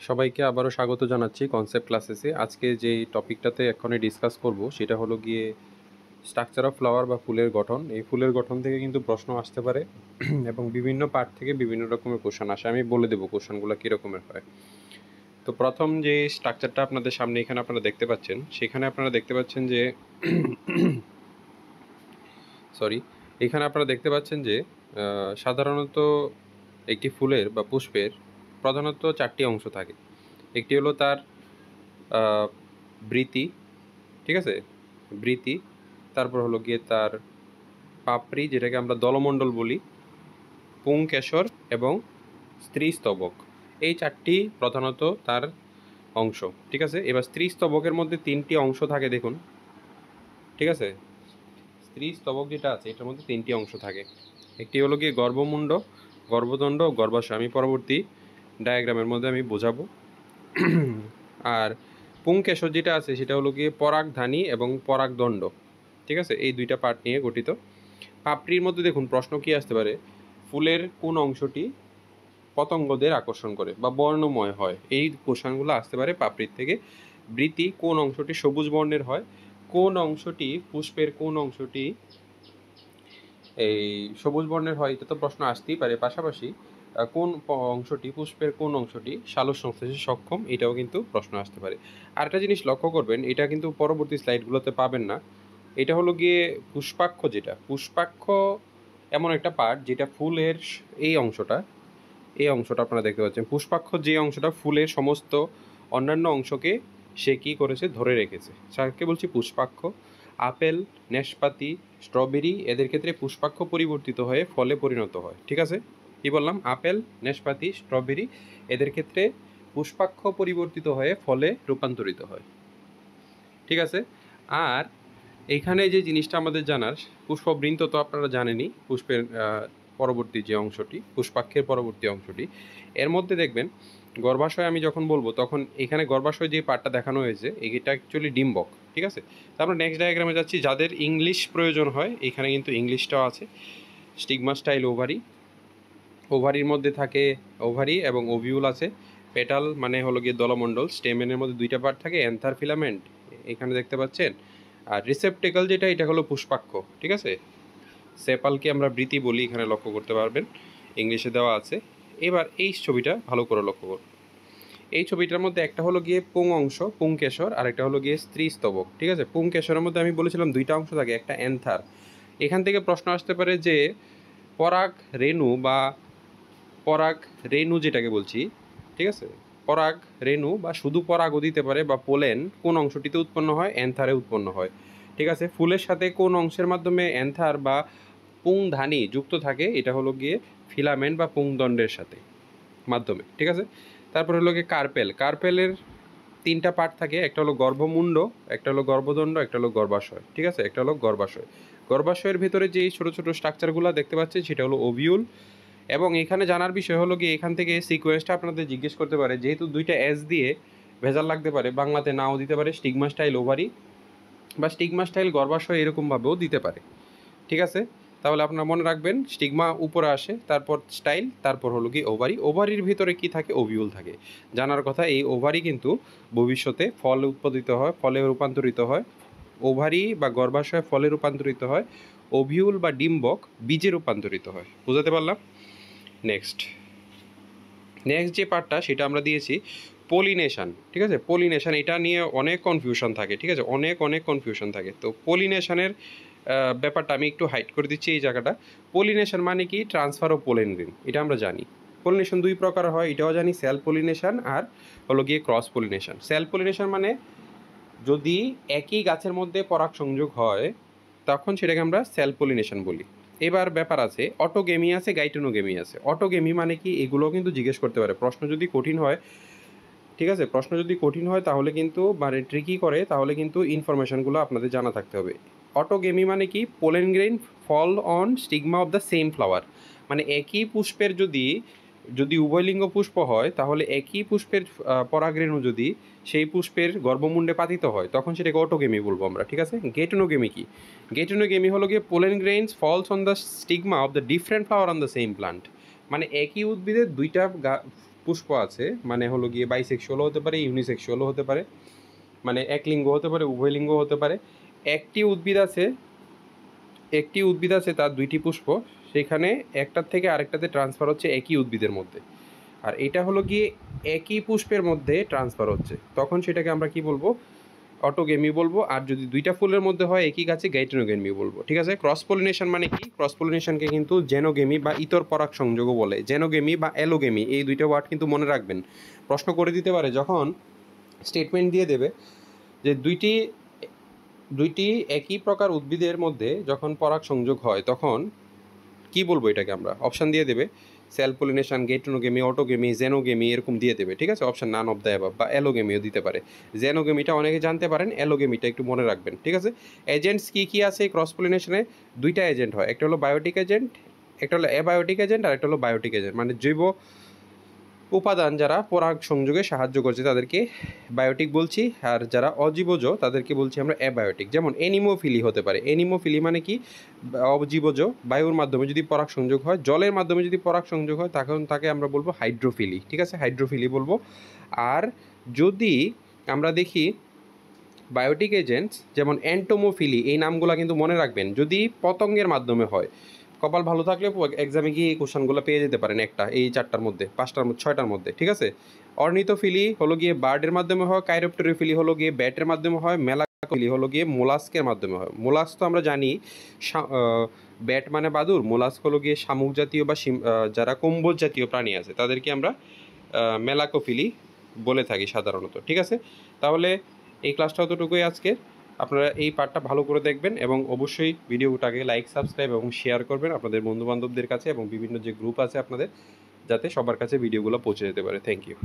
সবাইকে আবারও স্বাগত জানাচ্ছি কনসেপ্ট ক্লাসেসে। আজকে যেই টপিকটাতে এক্ষণে ডিসকাস করব সেটা হলো গিয়ে স্ট্রাকচার অফ ফ্লাওয়ার বা ফুলের গঠন। এই ফুলের গঠন থেকে কিন্তু প্রশ্ন আসতে পারে এবং বিভিন্ন পার্ট থেকে বিভিন্ন রকমের কোশ্চেন আসে। আমি বলে দেবো কোশ্চেনগুলো কীরকমের হয়। তো প্রথম যে স্ট্রাকচারটা আপনাদের সামনে এখানে আপনারা দেখতে পাচ্ছেন, সেখানে আপনারা দেখতে পাচ্ছেন যে এখানে আপনারা দেখতে পাচ্ছেন যে সাধারণত একটি ফুলের বা পুষ্পের প্রধানত 4টি অংশ থাকে। একটি হলো তার বৃতি, ঠিক আছে, বৃতি। তারপর হলো গিয়ে তার পাপড়ি, যেটাকে আমরা দলমণ্ডল বলি, পুংকেশর এবং স্ত্রীস্তবক। এই 4টি প্রধানত তার অংশ, ঠিক আছে। এবার স্ত্রীস্তবকের মধ্যে 3টি অংশ থাকে দেখুন, ঠিক আছে। স্ত্রীস্তবক যেটা আছে এটার মধ্যে 3টি অংশ থাকে। একটি হলো গিয়ে গর্ভমুণ্ড, গর্ভদণ্ড ও গর্ভাশয়। আমি পরবর্তী ডায়াগ্রামের মধ্যে আমি বোঝাবো। আর পুংকেশর যেটা আছে সেটা হলো গিয়ে পরাগধানী এবং পরাগদণ্ড, ঠিক আছে। এই দুইটা পার্ট নিয়ে গঠিত। পাপড়ির মধ্যে দেখুন প্রশ্ন কি আসতে পারে, ফুলের কোন অংশটি পতঙ্গদের আকর্ষণ করে বা বর্ণময় হয়, এই কোশ্চেনগুলো আসতে পারে পাপড়ির থেকে। বৃতি, কোন অংশটি সবুজ বর্ণের হয়, কোন অংশটি পুষ্পের কোন অংশটি এই সবুজ বর্ণের হয়, এটা তো প্রশ্ন আসতেই পারে। পাশাপাশি কোন অংশটি পুষ্পের কোন অংশটি সালোক সংশ্লেষে সক্ষম, এটাও কিন্তু প্রশ্ন আসতে পারে। আরেকটা জিনিস লক্ষ্য করবেন, এটা কিন্তু পরবর্তী স্লাইডগুলোতে পাবেন না। এটা হলো গিয়ে পুষ্পাক্ষ। যেটা পুষ্পাক্ষ এমন একটা পার্ট যেটা ফুলের এই অংশটা আপনারা দেখতে পাচ্ছেন। পুষ্পাক্ষ যে অংশটা ফুলের সমস্ত অন্যান্য অংশকে সে কী করেছে, ধরে রেখেছে, যাকে বলছি পুষ্পাক্ষ। আপেল, নাশপাতি, স্ট্রবেরি, এদের ক্ষেত্রে পুষ্পাক্ষ পরিবর্তিত হয়ে ফলে পরিণত হয়, ঠিক আছে। কি বললাম? আপেল, নাশপাতি, স্ট্রবেরি, এদের ক্ষেত্রে পুষ্পাক্ষ পরিবর্তিত হয়ে ফলে রূপান্তরিত হয়, ঠিক আছে। আর এইখানে যে জিনিসটা আমাদের জানার, পুষ্পবৃন্ত তো আপনারা জানেনই, পুষ্পের পরবর্তী যে অংশটি, পুষ্পাক্ষের পরবর্তী অংশটি, এর মধ্যে দেখবেন গর্ভাশয় আমি যখন বলবো তখন এখানে গর্ভাশয় যে পার্টটা দেখানো হয়েছে এটা অ্যাকচুয়ালি ডিম্বক, ঠিক আছে। তারপর নেক্সট ডায়াগ্রামে যাচ্ছি। যাদের ইংলিশ প্রয়োজন হয় এখানে কিন্তু ইংলিশটাও আছে। স্টিগমা স্টাইল ওভারি, ওভারির মধ্যে থাকে ওভারি এবং ওভিউল আছে। পেটাল মানে হলো গিয়ে দলমণ্ডল। স্টেমেনের মধ্যে 2টা পার্ট থাকে, অ্যান্থার, ফিলামেন্ট, এখানে দেখতে পাচ্ছেন। আর রিসেপ্টেকল যেটা, এটা হলো পুষ্পাক্ষ, ঠিক আছে। সেপালকে আমরা বৃতি বলি, এখানে লক্ষ্য করতে পারবেন, ইংলিশে দেওয়া আছে। এবার এই ছবিটা ভালো করে লক্ষ্য করুন। এই ছবিটার মধ্যে একটা হলো গিয়ে পুং অংশ, পুংকেশর, আর একটা হলো গিয়ে স্ত্রীস্তবক, ঠিক আছে। পুংকেশরের মধ্যে আমি বলেছিলাম 2টা অংশ থাকে, একটা অ্যান্থার। এখান থেকে প্রশ্ন আসতে পারে যে পরাগ রেণু বা পরাগ রেণু যেটাকে বলছি, ঠিক আছে, পরাগ রেণু বা শুধু পরাগও দিতে পারে, বা পোলেন কোন অংশটিতে উৎপন্ন হয়, অ্যান্থারে উৎপন্ন হয়, ঠিক আছে। ফুলের সাথে কোন অংশের মাধ্যমে অ্যান্থার বা পুংধানী যুক্ত থাকে, এটা হলো গিয়ে ফিলামেন্ট বা পুংদণ্ডের সাথে মাধ্যমে, ঠিক আছে। তারপর হলো গিয়ে কার্পেল। কার্পেলের 3টা পার্ট থাকে, একটা হলো গর্ভমুণ্ড, একটা হলো গর্ভদণ্ড, একটা হলো গর্ভাশয়, ঠিক আছে। একটা হলো গর্ভাশয়। গর্ভাশয়ের ভেতরে যেই ছোটো ছোটো স্ট্রাকচারগুলো দেখতে পাচ্ছেন সেটা হলো ওভিউল। এবং এখানে জানার বিষয় হলো গিয়ে এখান থেকে সিকোয়েন্সটা আপনাদের জিজ্ঞেস করতে পারে, যেহেতু 2টা এস দিয়ে ভেজাল লাগতে পারে, বাংলাতে নাও দিতে পারে, স্টিগমা স্টাইল ওভারি বা স্টিগমা স্টাইল গর্ভাশয় এরকমভাবেও দিতে পারে, ঠিক আছে। তাহলে আপনারা মনে রাখবেন, স্টিগমা উপরে আসে, তারপর স্টাইল, তারপর হলো কি ওভারি। ওভারির ভিতরে কি থাকে? ওভিউল থাকে। জানার কথা, এই ওভারি কিন্তু ভবিষ্যতে ফল উৎপাদিত হয়, ফলে রূপান্তরিত হয়। ওভারি বা গর্ভাশয় ফলে রূপান্তরিত হয়, ওভিউল বা ডিম্বক বীজে রূপান্তরিত হয়। বুঝাতে পারলাম? নেক্সট যে পার্টটা সেটা আমরা দিয়েছি পলিনেশন, ঠিক আছে। পলিনেশন, এটা নিয়ে অনেক কনফিউশন থাকে, ঠিক আছে, অনেক কনফিউশন থাকে। তো পলিনেশনের ব্যাপারটা আমি একটু হাইড করে দিচ্ছি এই জায়গাটা। পলিনেশন মানে কি? ট্রান্সফার ও পোলেন গ্রেন, এটা আমরা জানি। পলিনেশন 2 প্রকার হয়, এটাও জানি, সেলফ পলিনেশন আর হলো গিয়ে ক্রস পলিনেশন। সেলফ পলিনেশন মানে যদি একই গাছের মধ্যে পরাগ সংযোগ হয় তখন সেটাকে আমরা সেলফ পলিনেশন বলি। এবার ব্যাপার আছে, অটোগেমি আছে, গাইটোনোগেমি আছে। অটোগেমি মানে কি? এগুলোও কিন্তু জিজ্ঞেস করতে পারে, প্রশ্ন যদি কঠিন হয়, ঠিক আছে। প্রশ্ন যদি কঠিন হয় তাহলে কিন্তু মানে ট্রিকি করে, তাহলে কিন্তু ইনফরমেশনগুলো আপনাদের জানা থাকতে হবে। অটোগেমি মানে কি? Pollen grain fall on stigma of the same flower. মানে একই পুষ্পের যদি উভয়লিঙ্গ পুষ্প হয় তাহলে একই পুষ্পের পরাগরেণু যদি সেই পুষ্পের গর্ভমুণ্ডে পাতিত হয় তখন সেটাকে অটোগেমি বলবো আমরা, ঠিক আছে। গেটোনোগেমি কি? গেটোনোগেমি হলো গিয়ে pollen grains falls on the stigma of the different flower on the same plant. মানে একই উদ্ভিদের 2টা পুষ্প আছে, মানে হলো গিয়ে বাইসেক্সুয়ালও হতে পারে, ইউনিসেক্সুয়ালও হতে পারে, মানে এক লিঙ্গ হতে পারে, উভয় লিঙ্গ হতে পারে। একটি উদ্ভিদ আছে তার দুইটি পুষ্প, সেখানে একটার থেকে আরেকটাতে ট্রান্সফার হচ্ছে একই উদ্ভিদের মধ্যে, আর এটা হলো গিয়ে একই পুষ্পের মধ্যে ট্রান্সফার হচ্ছে, তখন সেটাকে আমরা কি বলবো? অটোগেমি বলবো। আর যদি দুইটা ফুলের মধ্যে হয় একই গাছে, গাইটেনোগেমি বলবো। ঠিক আছে? ক্রস পলিনেশন মানে কি? ক্রস পলিনেশনকে কিন্তু জেনোগেমি বা ইতর পরাগ সংযোগও বলে। জেনোগেমি বা অ্যালোগেমি, এই দুইটা ওয়ার্ড কিন্তু মনে রাখবেন। প্রশ্ন করে দিতে পারে যখন স্টেটমেন্ট দিয়ে দেবে যে দুইটি একই প্রকার উদ্ভিদের মধ্যে যখন পরাগ সংযোগ হয়, তখন কি বলবো এটাকে আমরা? অপশান দিয়ে দেবে, সেলফ পলিনেশন, গেটনোগেমি, অটোগেমি, জেনোগেমি, এরকম দিয়ে দেবে। ঠিক আছে? Option none of the above, বা অ্যালোগেমিও দিতে পারে। জেনোগেমিটা অনেকে জানতে পারেন, অ্যালোগেমিটা একটু মনে রাখবেন। ঠিক আছে? এজেন্টস কী কী আছে ক্রস পলিনেশনে? দুইটা এজেন্ট হয়, একটা হলো বায়োটিক এজেন্ট, একটা হলো অ্যাবায়োটিক এজেন্ট, আর একটা হলো বায়োটিক এজেন্ট। মানে জৈব উপাদান যারা পরাগ সংযোগে সাহায্য করছে তাদেরকে বায়োটিক বলছি, আর যারা অজীবজ তাদেরকে বলছি আমরা অ্যাবায়োটিক। যেমন এনিমোফিলি হতে পারে। এনিমোফিলি মানে কি? অজীবজ, বায়ুর মাধ্যমে যদি পরাগ সংযোগ হয়, জলের মাধ্যমে যদি পরাগ সংযোগ হয়, তখন তাকে আমরা বলবো হাইড্রোফিলি। ঠিক আছে? হাইড্রোফিলি বলবো। আর যদি আমরা দেখি বায়োটিক এজেন্টস, যেমন অ্যান্টোমোফিলি, এই নামগুলো কিন্তু মনে রাখবেন, যদি পতঙ্গের মাধ্যমে হয়। কপাল ভালো থাকলে এক্সামে গিয়ে এই কোশ্চেনগুলো পেয়ে যেতে পারেন, একটা এই 4টার মধ্যে, 5টার মধ্যে, 6টার মধ্যে। ঠিক আছে? অর্নিথোফিলি হলো গিয়ে বার্ডের মাধ্যমে হয়, কাইরোপ্টেরোফিলি হলো গিয়ে ব্যাটের মাধ্যমে হয়, মেলাকোফিলি হলো গিয়ে মোলাস্কের মাধ্যমে হয়। মোলাস্ক তো আমরা জানি, ব্যাট মানে বাদুর, মোলাস্ক হলো গিয়ে শামুক জাতীয় বা যারা কম্বোজ জাতীয় প্রাণী আছে তাদেরকে আমরা মেলাকোফিলি বলে থাকি সাধারণত। ঠিক আছে? তাহলে এই ক্লাসটা অতটুকুই আজকে। আপনারা এই পার্টটা ভালো করে দেখবেন এবং অবশ্যই ভিডিওটাকে লাইক, সাবস্ক্রাইব এবং শেয়ার করবেন আপনাদের বন্ধুবান্ধবদের কাছে এবং বিভিন্ন যে গ্রুপ আছে আপনাদের, যাতে সবার কাছে ভিডিওগুলো পৌঁছে যেতে পারে। Thank you.